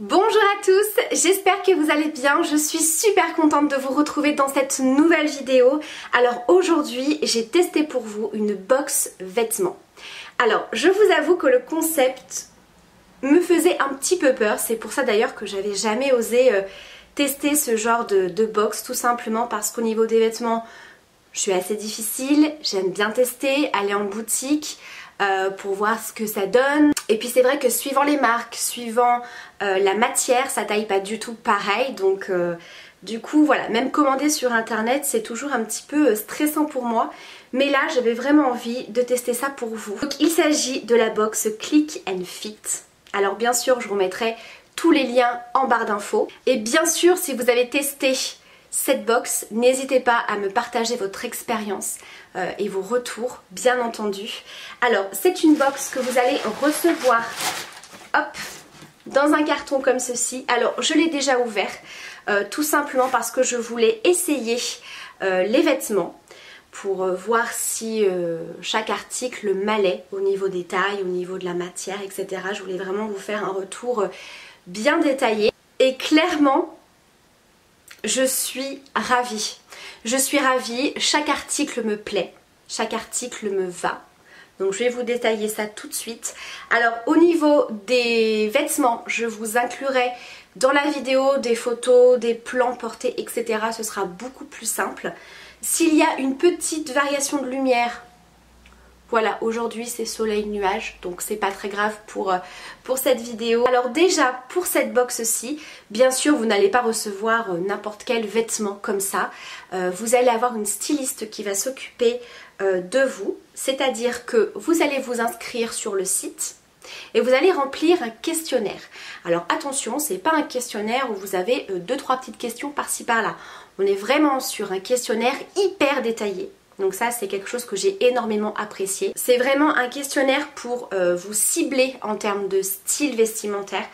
Bonjour à tous, j'espère que vous allez bien, je suis super contente de vous retrouver dans cette nouvelle vidéo. Alors aujourd'hui j'ai testé pour vous une box vêtements. Alors je vous avoue que le concept me faisait un petit peu peur, c'est pour ça d'ailleurs que j'avais jamais osé tester ce genre de box, tout simplement parce qu'au niveau des vêtements je suis assez difficile, j'aime bien tester, aller en boutique pour voir ce que ça donne. Et puis c'est vrai que suivant les marques, suivant la matière, ça taille pas du tout pareil. Donc du coup voilà, même commander sur internet c'est toujours un petit peu stressant pour moi. Mais là j'avais vraiment envie de tester ça pour vous. Donc il s'agit de la box Click and Fit. Alors bien sûr je vous mettrai tous les liens en barre d'infos. Et bien sûr si vous avez testé cette box, n'hésitez pas à me partager votre expérience et vos retours, bien entendu. Alors, c'est une box que vous allez recevoir, hop, dans un carton comme ceci. Alors, je l'ai déjà ouvert, tout simplement parce que je voulais essayer les vêtements pour voir si chaque article m'allait au niveau des tailles, au niveau de la matière, etc. Je voulais vraiment vous faire un retour bien détaillé. Et clairement, je suis ravie. Je suis ravie, chaque article me plaît, chaque article me va. Donc je vais vous détailler ça tout de suite. Alors au niveau des vêtements, je vous inclurai dans la vidéo des photos, des plans portés, etc. Ce sera beaucoup plus simple. S'il y a une petite variation de lumière, voilà, aujourd'hui c'est soleil nuage, donc c'est pas très grave pour cette vidéo. Alors déjà, pour cette box-ci, bien sûr vous n'allez pas recevoir n'importe quel vêtement comme ça. Vous allez avoir une styliste qui va s'occuper de vous, c'est-à-dire que vous allez vous inscrire sur le site et vous allez remplir un questionnaire. Alors attention, c'est pas un questionnaire où vous avez 2-3 petites questions par-ci par-là. On est vraiment sur un questionnaire hyper détaillé. Donc ça c'est quelque chose que j'ai énormément apprécié. C'est vraiment un questionnaire pour vous cibler en termes de style vestimentaire,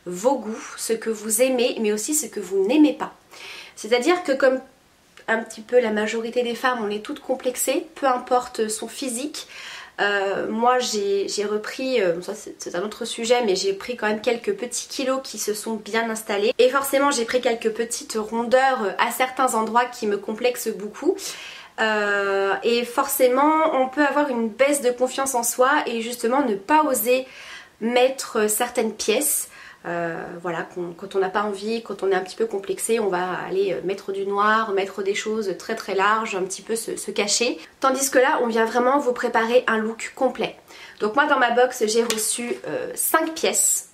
vos goûts, ce que vous aimez mais aussi ce que vous n'aimez pas. C'est-à-dire que comme un petit peu la majorité des femmes, on est toutes complexées, peu importe son physique. Moi j'ai repris, ça c'est un autre sujet, mais j'ai pris quand même quelques petits kilos qui se sont bien installés. Et forcément j'ai pris quelques petites rondeurs à certains endroits qui me complexent beaucoup. Et forcément on peut avoir une baisse de confiance en soi et justement ne pas oser mettre certaines pièces. Voilà, quand on n'a pas envie, quand on est un petit peu complexé, on va aller mettre du noir, mettre des choses très très larges, un petit peu se cacher. Tandis que là on vient vraiment vous préparer un look complet. Donc moi dans ma box j'ai reçu 5 pièces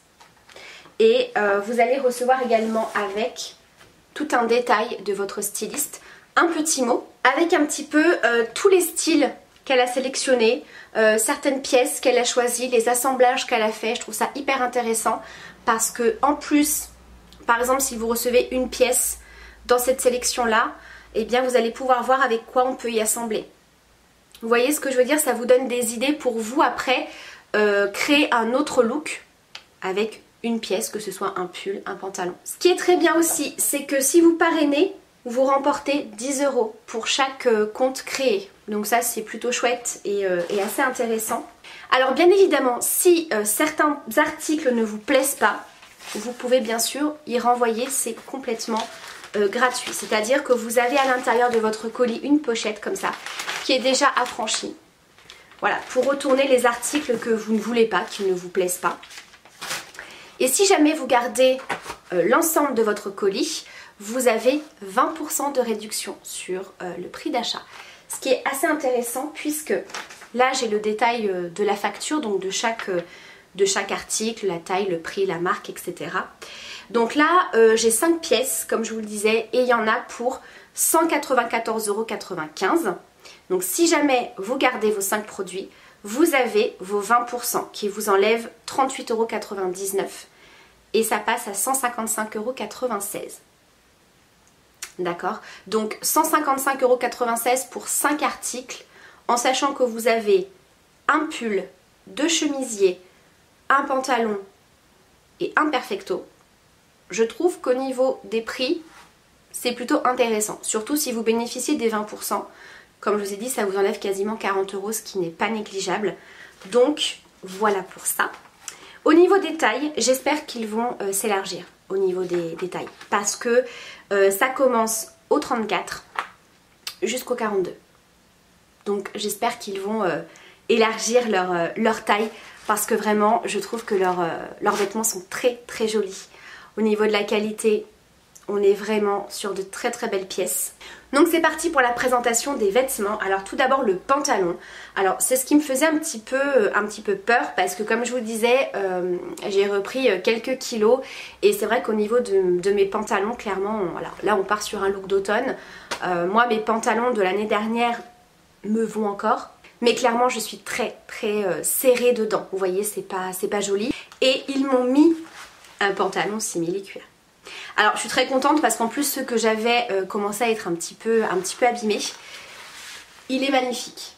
et vous allez recevoir également avec tout un détail de votre styliste, un petit mot avec un petit peu tous les styles qu'elle a sélectionnés, certaines pièces qu'elle a choisies, les assemblages qu'elle a fait. Je trouve ça hyper intéressant parce que en plus, par exemple si vous recevez une pièce dans cette sélection là, eh bien vous allez pouvoir voir avec quoi on peut y assembler. Vous voyez ce que je veux dire? Ça vous donne des idées pour vous après créer un autre look avec une pièce, que ce soit un pull, un pantalon. Ce qui est très bien aussi, c'est que si vous parrainez, vous remportez 10 € pour chaque compte créé. Donc ça c'est plutôt chouette et assez intéressant. Alors bien évidemment, si certains articles ne vous plaisent pas, vous pouvez bien sûr y renvoyer, c'est complètement gratuit. C'est-à-dire que vous avez à l'intérieur de votre colis une pochette comme ça, qui est déjà affranchie. Voilà, pour retourner les articles que vous ne voulez pas, qui ne vous plaisent pas. Et si jamais vous gardez l'ensemble de votre colis, vous avez 20% de réduction sur le prix d'achat. Ce qui est assez intéressant puisque là j'ai le détail de la facture, donc de chaque article, la taille, le prix, la marque, etc. Donc là j'ai 5 pièces comme je vous le disais et il y en a pour 194,95 €. Donc si jamais vous gardez vos 5 produits, vous avez vos 20% qui vous enlèvent 38,99 € et ça passe à 155,96 €. D'accord? Donc 155,96 € pour 5 articles, en sachant que vous avez un pull, 2 chemisiers, un pantalon et un perfecto. Je trouve qu'au niveau des prix, c'est plutôt intéressant. Surtout si vous bénéficiez des 20%. Comme je vous ai dit, ça vous enlève quasiment 40 €, ce qui n'est pas négligeable. Donc voilà pour ça. Au niveau des tailles, j'espère qu'ils vont s'élargir au niveau des tailles. Parce que ça commence au 34 jusqu'au 42. Donc j'espère qu'ils vont élargir leur taille. Parce que vraiment, je trouve que leurs vêtements sont très très jolis. Au niveau de la qualité, on est vraiment sur de très très belles pièces. Donc c'est parti pour la présentation des vêtements. Alors tout d'abord le pantalon. Alors c'est ce qui me faisait un petit peu peur parce que comme je vous disais, j'ai repris quelques kilos et c'est vrai qu'au niveau de mes pantalons, clairement, alors là on part sur un look d'automne. Moi mes pantalons de l'année dernière me vont encore. Mais clairement je suis très très serrée dedans. Vous voyez, c'est pas joli. Et ils m'ont mis un pantalon simili-cuir. Alors je suis très contente parce qu'en plus ceux que j'avais commencé à être un petit peu abîmés. Il est magnifique.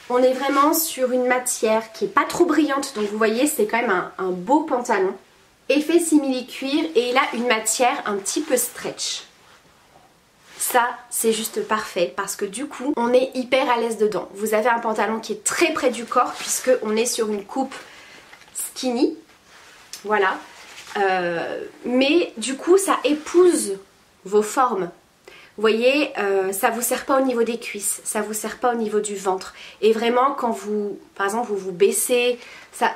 On est vraiment sur une matière qui est pas trop brillante. Donc vous voyez, c'est quand même un beau pantalon. Effet simili-cuir et il a une matière un petit peu stretch. Ça c'est juste parfait parce que du coup on est hyper à l'aise dedans. Vous avez un pantalon qui est très près du corps puisque on est sur une coupe skinny. Voilà. Mais du coup ça épouse vos formes. Vous voyez, ça vous sert pas au niveau des cuisses, ça vous sert pas au niveau du ventre. Et vraiment quand vous, par exemple vous vous baissez,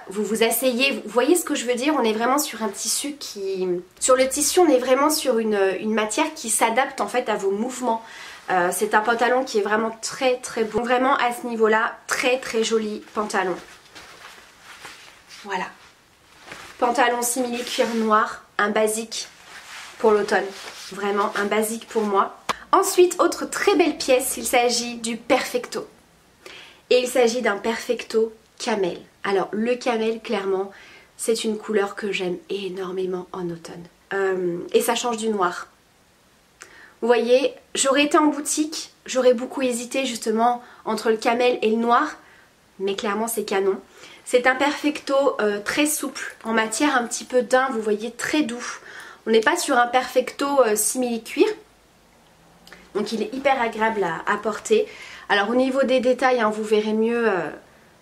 vous vous asseyez, vous voyez ce que je veux dire, on est vraiment sur un tissu qui... Sur le tissu on est vraiment sur une matière qui s'adapte en fait à vos mouvements. C'est un pantalon qui est vraiment très très beau. Vraiment à ce niveau là, très très joli pantalon. Voilà. Pantalon simili-cuir noir, un basique pour l'automne. Vraiment un basique pour moi. Ensuite, autre très belle pièce, il s'agit du Perfecto. Et il s'agit d'un Perfecto camel. Alors le camel, clairement, c'est une couleur que j'aime énormément en automne. Et ça change du noir. Vous voyez, j'aurais été en boutique, j'aurais beaucoup hésité justement entre le camel et le noir. Mais clairement c'est canon. C'est un Perfecto très souple, en matière un petit peu daim, vous voyez, très doux. On n'est pas sur un Perfecto simili-cuir. Donc il est hyper agréable à porter. Alors au niveau des détails, hein, vous verrez mieux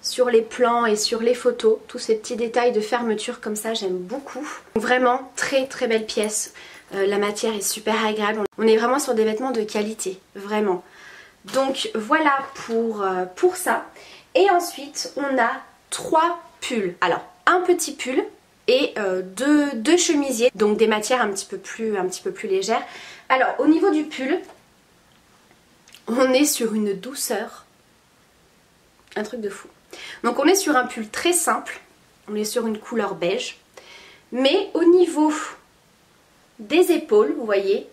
sur les plans et sur les photos. Tous ces petits détails de fermeture comme ça, j'aime beaucoup. Vraiment très très belle pièce. La matière est super agréable. On est vraiment sur des vêtements de qualité, vraiment. Donc voilà pour ça. Et ensuite on a 3 pulls. Alors un petit pull et deux chemisiers, donc des matières un petit peu plus légères. Alors au niveau du pull, on est sur une douceur, un truc de fou. Donc on est sur un pull très simple, on est sur une couleur beige, mais au niveau des épaules, vous voyez,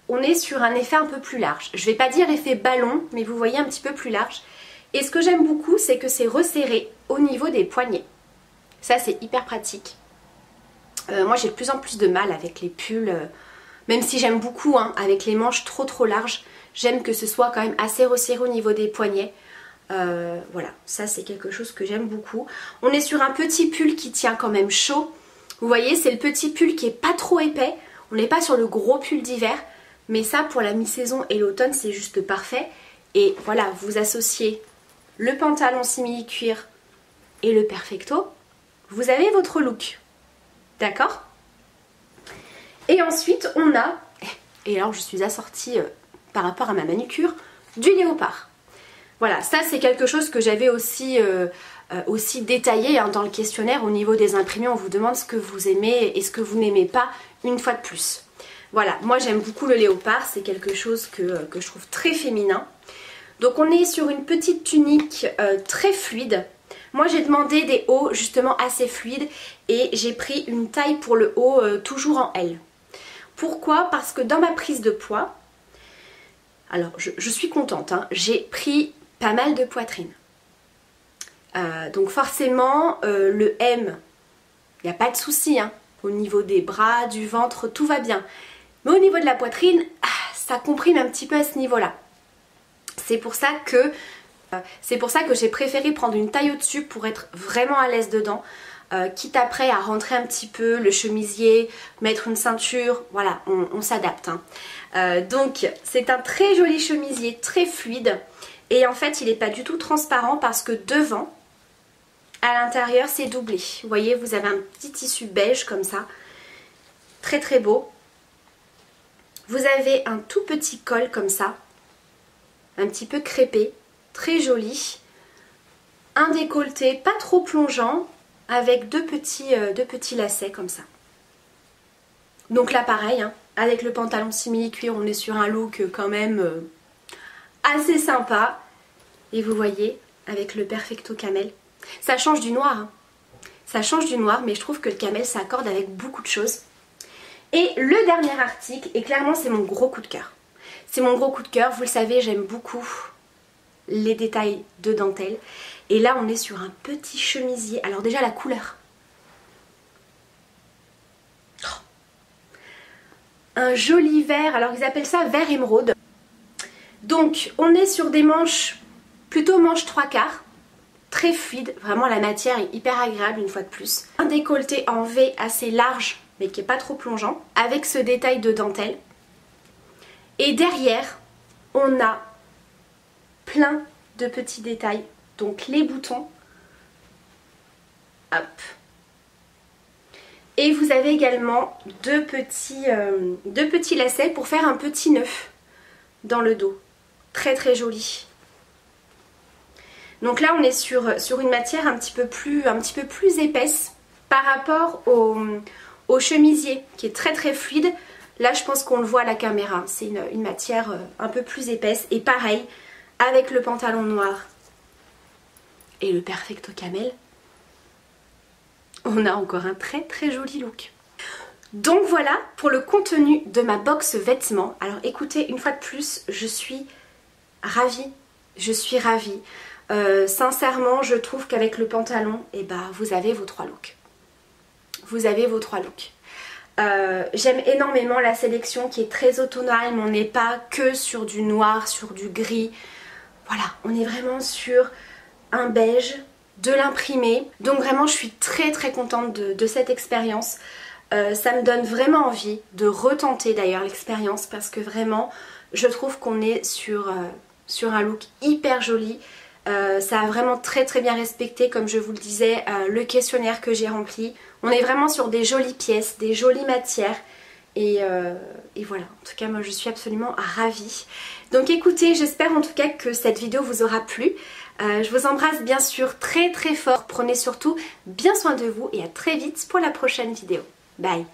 on est sur un effet un peu plus large. Je vais pas dire effet ballon, mais vous voyez un petit peu plus large. Et ce que j'aime beaucoup, c'est que c'est resserré au niveau des poignets. Ça, c'est hyper pratique. Moi, j'ai de plus en plus de mal avec les pulls, même si j'aime beaucoup, hein, avec les manches trop larges. J'aime que ce soit quand même assez resserré au niveau des poignets. Voilà, ça c'est quelque chose que j'aime beaucoup. On est sur un petit pull qui tient quand même chaud. Vous voyez, c'est le petit pull qui est pas trop épais. On n'est pas sur le gros pull d'hiver. Mais ça, pour la mi-saison et l'automne, c'est juste parfait. Et voilà, vous associez le pantalon simili-cuir et le Perfecto, vous avez votre look. D'accord? Et ensuite, on a, et alors je suis assortie par rapport à ma manucure, du léopard. Voilà, ça c'est quelque chose que j'avais aussi détaillé hein, dans le questionnaire. Au niveau des imprimés, on vous demande ce que vous aimez et ce que vous n'aimez pas une fois de plus. Voilà, moi j'aime beaucoup le léopard, c'est quelque chose que je trouve très féminin. Donc on est sur une petite tunique très fluide. Moi j'ai demandé des hauts justement assez fluides et j'ai pris une taille pour le haut toujours en L. Pourquoi? Parce que dans ma prise de poids, alors je suis contente, hein, j'ai pris pas mal de poitrine. Donc forcément le M, il n'y a pas de souci, hein. Au niveau des bras, du ventre, tout va bien. Mais au niveau de la poitrine, ça comprime un petit peu à ce niveau-là. C'est pour ça que j'ai préféré prendre une taille au-dessus pour être vraiment à l'aise dedans. Quitte après à rentrer un petit peu le chemisier, mettre une ceinture, voilà, on s'adapte. Hein. Donc c'est un très joli chemisier, très fluide. Et en fait il n'est pas du tout transparent parce que devant, À l'intérieur c'est doublé. Vous voyez, vous avez un petit tissu beige comme ça. Très très beau. Vous avez un tout petit col comme ça. Un petit peu crêpé. Très joli. Un décolleté pas trop plongeant. Avec deux petits lacets comme ça. Donc là pareil, hein, avec le pantalon simili-cuir, on est sur un look quand même assez sympa. Et vous voyez, avec le perfecto camel. Ça change du noir. Hein. Ça change du noir, mais je trouve que le camel s'accorde avec beaucoup de choses. Et le dernier article, et clairement c'est mon gros coup de cœur. C'est mon gros coup de cœur, vous le savez, j'aime beaucoup les détails de dentelle. Et là on est sur un petit chemisier. Alors déjà la couleur. Un joli vert, alors ils appellent ça vert émeraude. Donc on est sur des manches, plutôt manches 3/4. Très fluide, vraiment la matière est hyper agréable une fois de plus. Un décolleté en V assez large mais qui n'est pas trop plongeant avec ce détail de dentelle. Et derrière on a plein de petits détails, donc les boutons, hop. Et vous avez également deux petits lacets pour faire un petit nœud dans le dos, très très joli. Donc là on est sur une matière un petit peu plus épaisse par rapport au chemisier qui est très très fluide. Là je pense qu'on le voit à la caméra, c'est une matière un peu plus épaisse. Et pareil avec le pantalon noir et le perfecto camel, on a encore un très très joli look. Donc voilà pour le contenu de ma box vêtements. Alors écoutez, une fois de plus, je suis ravie. Je suis ravie. Sincèrement, je trouve qu'avec le pantalon, eh ben, vous avez vos 3 looks. Vous avez vos 3 looks. J'aime énormément la sélection qui est très automnale, mais on n'est pas que sur du noir, sur du gris. Voilà, on est vraiment sur un beige, de l'imprimé. Donc vraiment, je suis très très contente de cette expérience. Ça me donne vraiment envie de retenter d'ailleurs l'expérience parce que vraiment, je trouve qu'on est sur un look hyper joli. Ça a vraiment très très bien respecté, comme je vous le disais, le questionnaire que j'ai rempli. On est vraiment sur des jolies pièces, des jolies matières. Et voilà, en tout cas moi je suis absolument ravie. Donc écoutez, j'espère en tout cas que cette vidéo vous aura plu. Je vous embrasse bien sûr très très fort. Prenez surtout bien soin de vous et à très vite pour la prochaine vidéo. Bye!